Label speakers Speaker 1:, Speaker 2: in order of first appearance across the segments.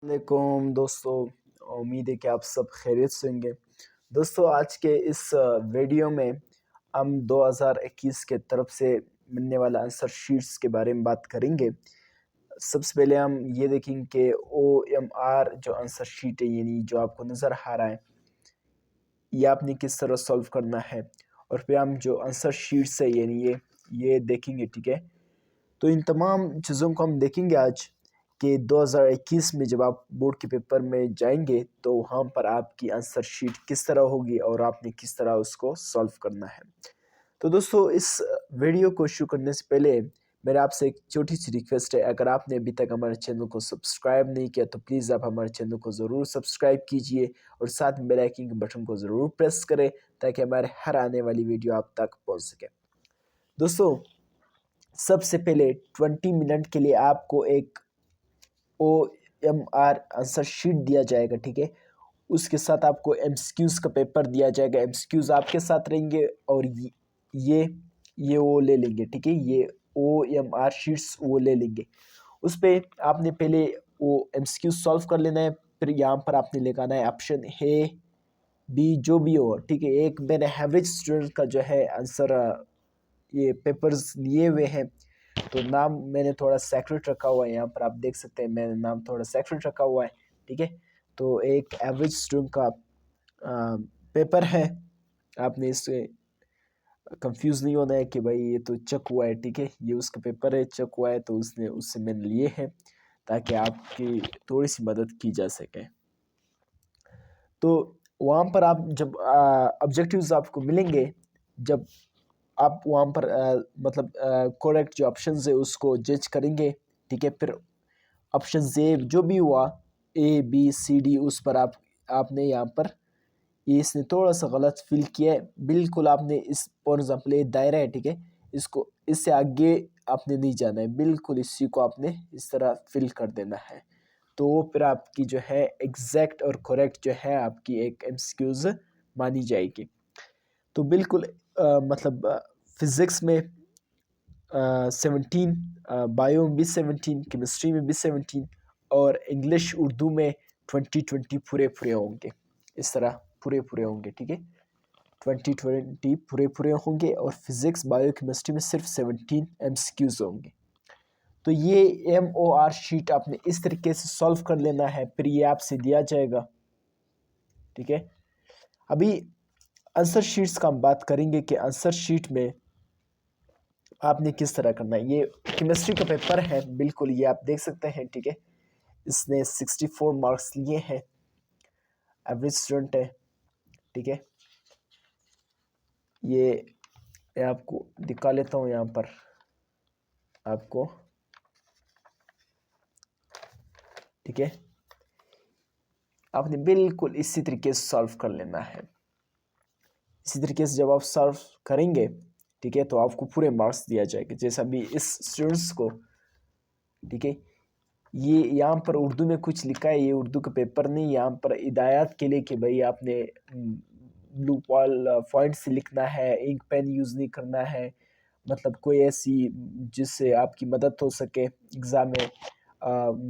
Speaker 1: वालेकुम दोस्तों। उम्मीद है कि आप सब खैरियत से होंगे। दोस्तों, आज के इस वीडियो में हम 2021 के तरफ से मिलने वाला आंसर शीट्स के बारे में बात करेंगे। सबसे पहले हम ये देखेंगे कि OMR जो आंसर शीट है, यानी जो आपको नज़र आ रहा है, ये आपने किस तरह सॉल्व करना है। और फिर हम जो आंसर शीट्स है यानी ये देखेंगे, ठीक है। तो इन तमाम चीज़ों को हम देखेंगे आज कि 2021 में जब आप बोर्ड के पेपर में जाएंगे तो वहाँ पर आपकी आंसर शीट किस तरह होगी और आपने किस तरह उसको सॉल्व करना है। तो दोस्तों, इस वीडियो को शुरू करने से पहले मेरा आपसे एक छोटी सी रिक्वेस्ट है। अगर आपने अभी तक हमारे चैनल को सब्सक्राइब नहीं किया तो प्लीज़ आप हमारे चैनल को ज़रूर सब्सक्राइब कीजिए और साथ में बेल आइकन के बटन को ज़रूर प्रेस करें ताकि हमारे हर आने वाली वीडियो आप तक पहुँच सके। दोस्तों, सबसे पहले 20 मिनट के लिए आपको एक OMR आंसर शीट दिया जाएगा, ठीक है। उसके साथ आपको MCQs का पेपर दिया जाएगा। MCQs आपके साथ रहेंगे और ये वो ले लेंगे, ठीक है। ये OMR शीट्स वो ले लेंगे। उस पे आपने पहले वो MCQ सॉल्व कर लेना है। फिर यहाँ पर आपने लगाना है ऑप्शन ए बी जो भी हो, ठीक है। एक मैंने एवरेज स्टूडेंट का जो है आंसर ये पेपर्स लिए हुए हैं, तो नाम मैंने थोड़ा सेक्रेट रखा हुआ है। यहाँ पर आप देख सकते हैं मैंने नाम थोड़ा सेक्रेट रखा हुआ है, ठीक है। तो एक एवरेज स्टूडेंट का पेपर है। आपने इससे कंफ्यूज नहीं होना है कि भाई ये तो चेक हुआ है, ठीक है। ये उसका पेपर है, चेक हुआ है, तो उससे मैंने लिए हैं ताकि आपकी थोड़ी सी मदद की जा सके। तो वहाँ पर आप जब ऑब्जेक्टिव्स आपको मिलेंगे, जब आप वहाँ पर मतलब करेक्ट जो ऑप्शंस है उसको जज करेंगे, ठीक है। फिर ऑप्शन ए जो भी हुआ A B C D, उस पर आपने यहाँ पर ये इसने थोड़ा सा गलत फिल किया है। बिल्कुल आपने इस फॉर एग्जाम्पल ये दायरा है, ठीक है, इसको इससे आगे आपने नहीं जाना है, बिल्कुल इसी को आपने इस तरह फिल कर देना है। तो वो फिर आपकी जो है एग्जैक्ट और करेक्ट जो है आपकी एक MCQs मानी जाएगी। तो बिल्कुल मतलब फिज़िक्स में 17, बायो में भी 17, केमिस्ट्री में भी 17 और इंग्लिश उर्दू में 20 पूरे पूरे होंगे। इस तरह पूरे पूरे होंगे, ठीक है। 20 पूरे पूरे होंगे और फिज़िक्स बायो केमिस्ट्री में सिर्फ 17 MCQs होंगे। तो ये MOR शीट आपने इस तरीके से सॉल्व कर लेना है, फिर ये आपसे दिया जाएगा, ठीक है। अभी आंसर शीट्स का हम बात करेंगे कि आंसर शीट में आपने किस तरह करना है। ये केमिस्ट्री का पेपर है, बिल्कुल ये आप देख सकते हैं, ठीक है। इसने 64 मार्क्स लिए हैं, एवरेज स्टूडेंट है, ठीक है। ये मैं आपको दिखा लेता हूँ यहाँ पर आपको, ठीक है। आपने बिल्कुल इसी तरीके से सॉल्व कर लेना है। इसी तरीके से जब आप सॉल्व करेंगे, ठीक है, तो आपको पूरे मार्क्स दिया जाएगा। जैसे अभी इस स्टूडेंट्स को, ठीक है, ये यहाँ पर उर्दू में कुछ लिखा है, ये उर्दू का पेपर नहीं, यहाँ पर हिदायत के लिए कि भाई आपने ब्लू पॉइंट से लिखना है, इंक पेन यूज़ नहीं करना है, मतलब कोई ऐसी जिससे आपकी मदद हो सके एग्ज़ाम में,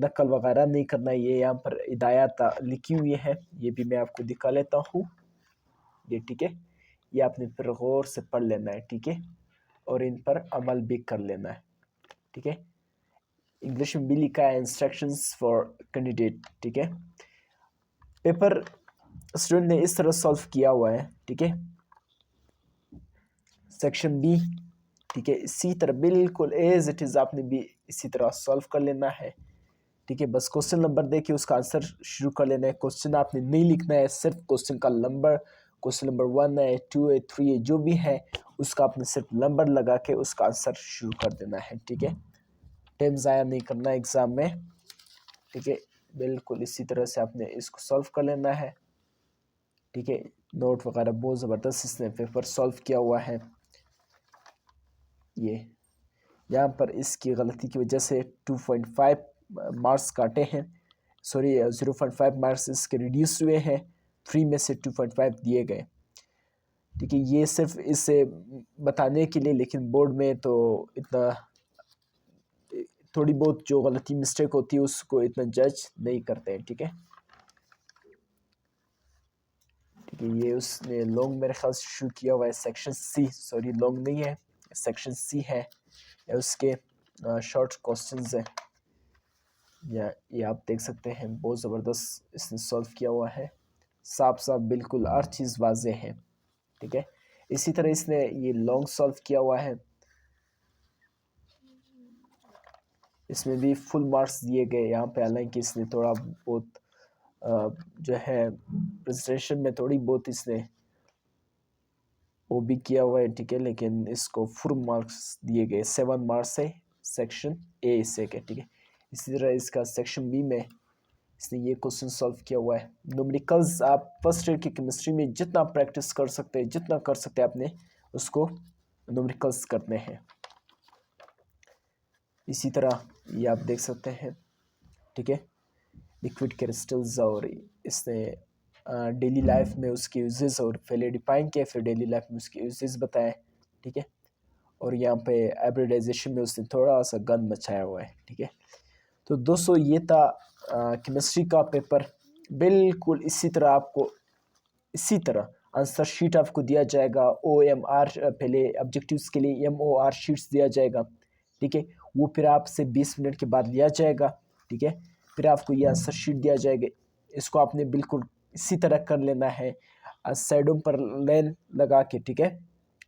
Speaker 1: नकल वगैरह नहीं करना। ये यहाँ पर हिदायत लिखी हुई है, ये भी मैं आपको दिखा लेता हूँ, ये, ठीक है। ये आपने फिर गौर से पढ़ लेना है, ठीक है, और इन पर अमल भी कर लेना है, ठीक है। इंग्लिश में भी लिखा है इंस्ट्रक्शंस फॉर कैंडिडेट, ठीक है। पेपर स्टूडेंट ने इस तरह सॉल्व किया हुआ है, ठीक है। सेक्शन बी, ठीक है, इसी तरह बिल्कुल एज इट इज़ आपने भी इसी तरह सॉल्व कर लेना है, ठीक है। बस क्वेश्चन नंबर दे के उसका आंसर शुरू कर लेना है। क्वेश्चन आपने नहीं लिखना है, सिर्फ क्वेश्चन का नंबर, क्वेश्चन नंबर 1 है, 2 है, 3 है, जो भी है उसका आपने सिर्फ नंबर लगा के उसका आंसर शुरू कर देना है, ठीक है। टाइम ज़ाया नहीं करना एग्ज़ाम में, ठीक है। बिल्कुल इसी तरह से आपने इसको सॉल्व कर लेना है, ठीक है। नोट वगैरह बहुत ज़बरदस्त इसने पेपर सॉल्व किया हुआ है। ये यहाँ पर इसकी गलती की वजह से 2.5 मार्क्स काटे हैं, सॉरी 0.5 मार्क्स इसके रिड्यूस हुए हैं, 3 में से 2.5 दिए गए, ठीक है। ये सिर्फ इसे बताने के लिए, लेकिन बोर्ड में तो इतना थोड़ी बहुत जो गलती मिस्टेक होती है उसको इतना जज नहीं करते हैं, ठीक है। ठीक है, ये उसने लॉन्ग मेरे ख्याल से शुरू किया हुआ है, सेक्शन सी, सॉरी लॉन्ग नहीं है, सेक्शन सी है, या उसके शॉर्ट क्वेश्चंस हैं, या ये आप देख सकते हैं बहुत ज़बरदस्त इसने सॉल्व किया हुआ है, साफ साफ बिल्कुल हर चीज़ वाजे है, ठीक है। इसी तरह इसने ये लॉन्ग सॉल्व किया हुआ है, इसमें भी फुल मार्क्स दिए गए यहाँ पे, हालांकि इसने थोड़ा बहुत जो है प्रेजेंटेशन में थोड़ी बहुत इसने वो भी किया हुआ है, ठीक है, लेकिन इसको फुल मार्क्स दिए गए, 7 मार्क्स है सेक्शन ए से के, ठीक है। इसी तरह इसका सेक्शन बी में इसने ये क्वेश्चन सॉल्व किया हुआ है। न्यूमेरिकल्स आप फर्स्ट ईयर की केमिस्ट्री में जितना प्रैक्टिस कर सकते हैं, जितना कर सकते हैं आपने उसको न्यूमेरिकल्स करने हैं। इसी तरह ये आप देख सकते हैं, ठीक है, लिक्विड क्रिस्टल्स, और इसने डेली लाइफ में उसके यूजेस और पहले डिफाइन किया, फिर डेली लाइफ में उसके यूजेस बताए, ठीक है। और यहाँ पे हाइब्रिडाइजेशन में उसने थोड़ा सा गंद मचाया हुआ है, ठीक है। तो दोस्तों ये था केमिस्ट्री का पेपर। बिल्कुल इसी तरह आपको इसी तरह आंसर शीट आपको दिया जाएगा, OMR पहले ऑब्जेक्टिव्स के लिए MOR शीट्स दिया जाएगा, ठीक है। वो फिर आपसे 20 मिनट के बाद लिया जाएगा, ठीक है। फिर आपको ये आंसर शीट दिया जाएगा, इसको आपने बिल्कुल इसी तरह कर लेना है, साइडों पर लाइन लगा के, ठीक है,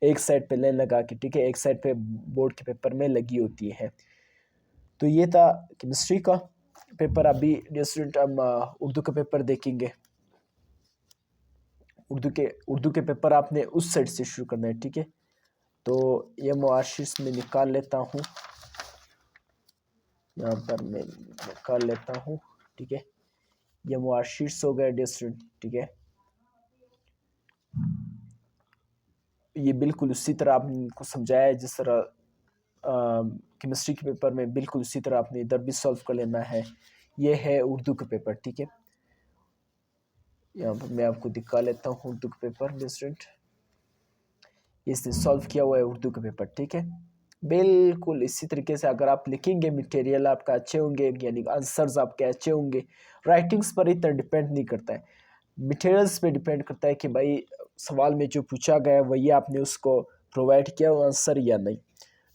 Speaker 1: एक साइड पे लाइन लगा के, ठीक है, एक साइड पे बोर्ड के पेपर में लगी होती है। तो ये था केमिस्ट्री का पेपर। अभी स्टूडेंट हम उर्दू का पेपर देखेंगे। उर्दू के पेपर आपने उस साइड से शुरू करना है, ठीक है। तो ये मुआशिस में निकाल लेता हूँ, यहाँ पर मैं निकाल लेता हूँ, ठीक है। ये मुआशिस हो गए स्टूडेंट, ठीक है। ये बिल्कुल उसी तरह आपको समझाया है जिस तरह केमिस्ट्री के पेपर में, बिल्कुल उसी तरह आपने इधर भी सॉल्व कर लेना है। ये है उर्दू का पेपर, ठीक है। यहाँ पर मैं आपको दिखा लेता हूँ उर्दू का पेपर स्टूडेंट, इसने सॉल्व किया हुआ है उर्दू का पेपर, ठीक है। बिल्कुल इसी तरीके से अगर आप लिखेंगे मटेरियल आपका अच्छे होंगे, यानी आंसर्स आपके अच्छे होंगे। राइटिंग्स पर इतना डिपेंड नहीं करता है, मटेरियल्स पे डिपेंड करता है कि भाई सवाल में जो पूछा गया वही आपने उसको प्रोवाइड किया वो आंसर या नहीं।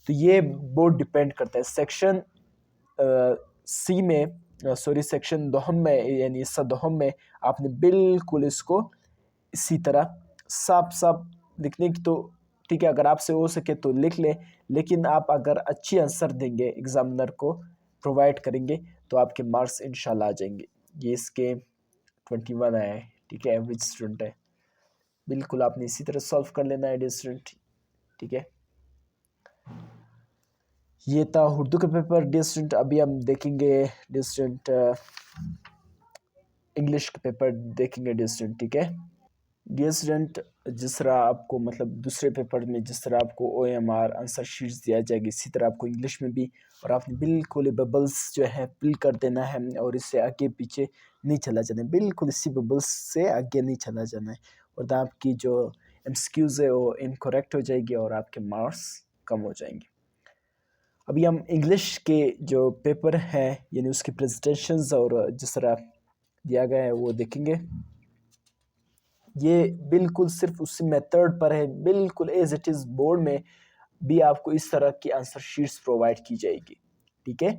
Speaker 1: तो ये बहुत डिपेंड करता है। सेक्शन सी में, सॉरी सेक्शन दोहम में, यानी हिस्सा दोहम में आपने बिल्कुल इसको इसी तरह साफ साफ लिखने की, तो ठीक है, अगर आपसे हो सके तो लिख लें, लेकिन आप अगर अच्छी आंसर देंगे एग्जामिनर को प्रोवाइड करेंगे तो आपके मार्क्स इंशाल्लाह आ जाएंगे। ये इसके 21 आए हैं, ठीक है, एवरेज स्टूडेंट है। बिल्कुल आपने इसी तरह सॉल्व कर लेना है स्टूडेंट, ठीक है। ये था उर्दू का पेपर स्टूडेंट। अभी हम देखेंगे स्टूडेंट इंग्लिश का पेपर देखेंगे स्टूडेंट, ठीक है। डियर स्टूडेंट, जिस तरह आपको मतलब दूसरे पेपर में जिस तरह आपको OMR आंसर शीट्स दिया जाएगी, इसी तरह आपको इंग्लिश में भी, और आपने बिल्कुल बबल्स जो है फिल कर देना है और इससे आगे पीछे नहीं चला जाना है, बिल्कुल इसी बबल्स से आगे नहीं चला जाना है, और आपकी जो MCQs है वो इनकरेक्ट हो जाएगी और आपके मार्क्स कम हो जाएंगे। अभी हम इंग्लिश के जो पेपर हैं यानी उसकी प्रेजेंटेशंस और जिस तरह दिया गया है वो देखेंगे। ये बिल्कुल सिर्फ उसी मेथड पर है, बिल्कुल एज इट इज़ बोर्ड में भी आपको इस तरह की आंसर शीट्स प्रोवाइड की जाएगी, ठीक है।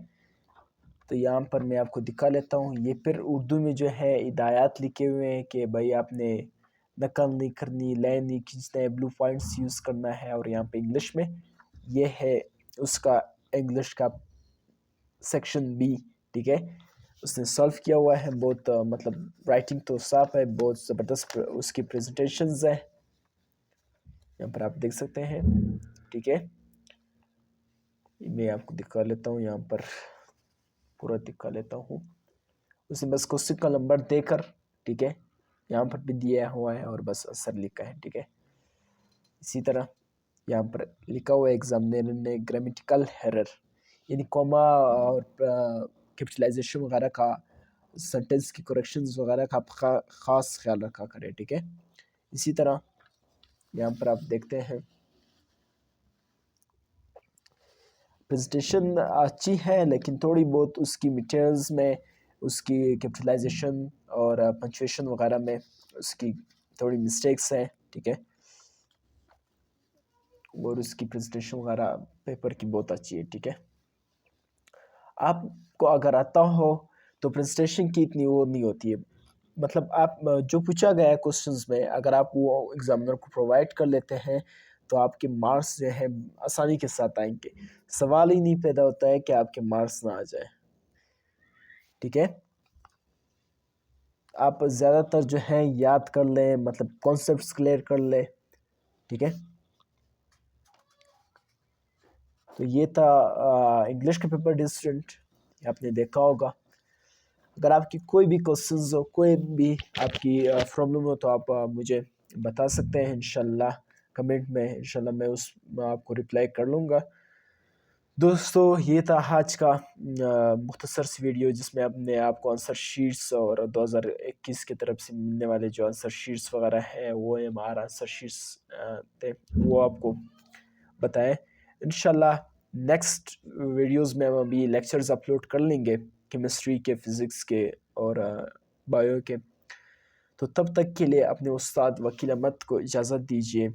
Speaker 1: तो यहाँ पर मैं आपको दिखा लेता हूँ, ये फिर उर्दू में जो है हिदायत लिखे हुए हैं कि भाई आपने नकल नहीं करनी, लाइन नहीं खींचना है, ब्लू पॉइंट्स यूज़ करना है। और यहाँ पे इंग्लिश में ये है उसका इंग्लिश का सेक्शन बी, ठीक है। उसने सॉल्व किया हुआ है बहुत, मतलब राइटिंग तो साफ है, बहुत ज़बरदस्त उसकी प्रेजेंटेशंस है, यहाँ पर आप देख सकते हैं, ठीक है। मैं आपको दिखा लेता हूँ, यहाँ पर पूरा दिखा लेता हूँ। उसने बस क्वेश्चन का नंबर देकर, ठीक है, यहाँ पर भी दिया हुआ है और बस आंसर लिखा है, ठीक है। इसी तरह यहाँ पर लिखा हुआ है एग्जामिनर ने ग्रामेटिकल एरर, यानी कॉमा और कैपिटलाइजेशन वगैरह का, सेंटेंस की करेक्शंस वगैरह का आप ख़ास ख्याल रखा करें, ठीक है। इसी तरह यहाँ पर आप देखते हैं प्रेजेंटेशन अच्छी है, लेकिन थोड़ी बहुत उसकी मटेरियल्स में, उसकी कैपिटलाइजेशन और पंचुएशन वगैरह में उसकी थोड़ी मिस्टेक्स हैं, ठीक है। और उसकी प्रेजेंटेशन वगैरह पेपर की बहुत अच्छी है, ठीक है। आपको अगर आता हो तो प्रेजेंटेशन की इतनी वो नहीं होती है, मतलब आप जो पूछा गया है क्वेश्चंस में, अगर आप वो एग्जामिनर को प्रोवाइड कर लेते हैं तो आपके मार्क्स जो है आसानी के साथ आएंगे। सवाल ही नहीं पैदा होता है कि आपके मार्क्स ना आ जाए, ठीक है। आप ज़्यादातर जो है याद कर लें, मतलब कॉन्सेप्ट्स क्लियर कर लें, ठीक है। तो ये था इंग्लिश का पेपर डिस्टेंट, आपने देखा होगा। अगर आपकी कोई भी क्वेश्चंस हो, कोई भी आपकी प्रॉब्लम हो, तो आप मुझे बता सकते हैं इंशाल्लाह कमेंट में। इंशाल्लाह मैं उस आपको रिप्लाई कर लूँगा। दोस्तों, ये था आज का मुख्तसर सी वीडियो, जिसमें हमने आपको आंसर शीट्स और 2021 की तरफ से मिलने वाले जो आंसर शीट्स वगैरह हैं, वो OMR आंसर शीट्स थे, वो आपको बताएं। इंशाल्लाह नेक्स्ट वीडियोस में हम अभी लेक्चर्स अपलोड कर लेंगे, केमिस्ट्री के, फिज़िक्स के और बायो के। तो तब तक के लिए अपने उस्ताद वकील अहमद को इजाज़त दीजिए।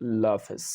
Speaker 1: अल्लाह हाफ़िज़।